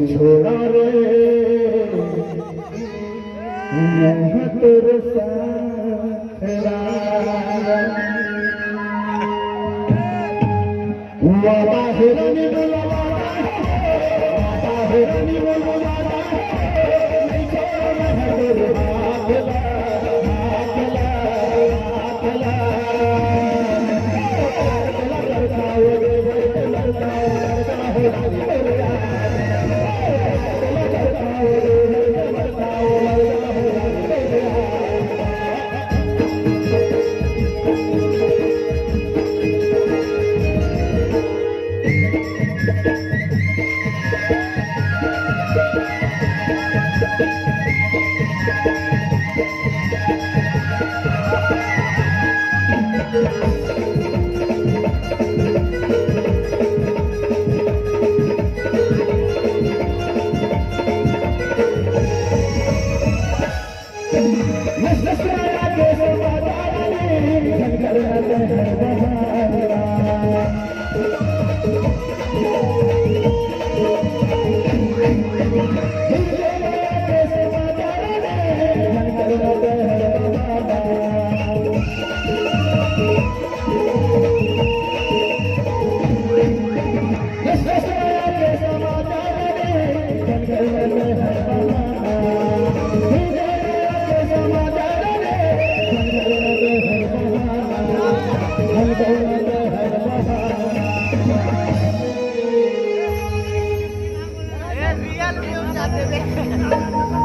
छोड़ा रे तेरे साथ वादा है रानी बोला वादा है रानी बोला वादा नहीं छोड़ना है तेरे हाथ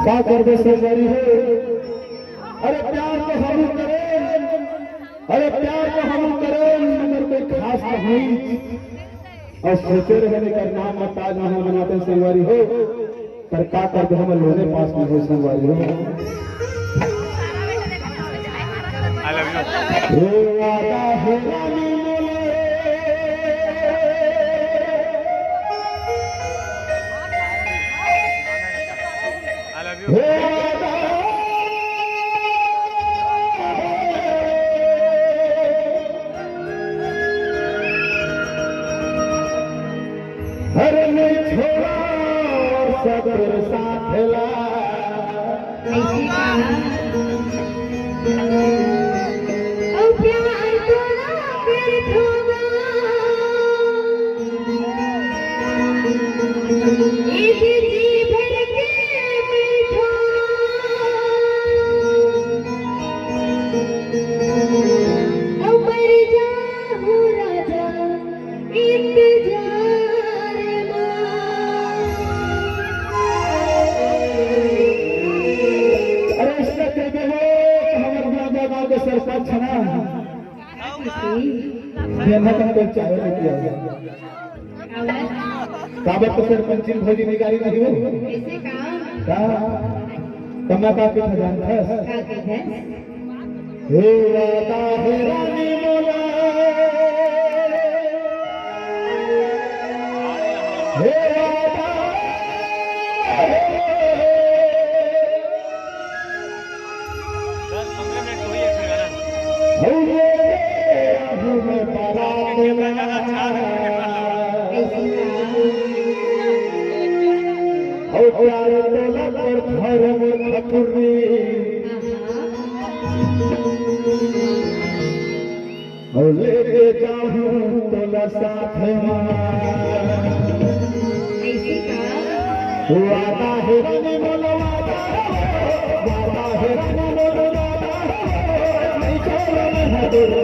क्या कर दे सरकारी हो। अरे प्यार तो हम करें, अरे प्यार तो हम करें मगर कोई खास नहीं और सोचे रहने का नाम मत ताज महल बनाते संगवारी हो पर क्या कर दे हम लोने पास में हो संगवारी हो। वादा है रानी हर ने छोड़ा सबर साथ ला सरपंच है ना चाहे काबत तो सरपंच भोजी निगारी नहीं हो कमा का कुछ जानता है हे वादा है रानी बोला हे वादा लेके जाऊं तोला साथ वादा है रानी बोलो वादा है रानी बोलो वादा नहीं छोड़ना है तेरे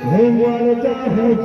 घूमर चाहूँ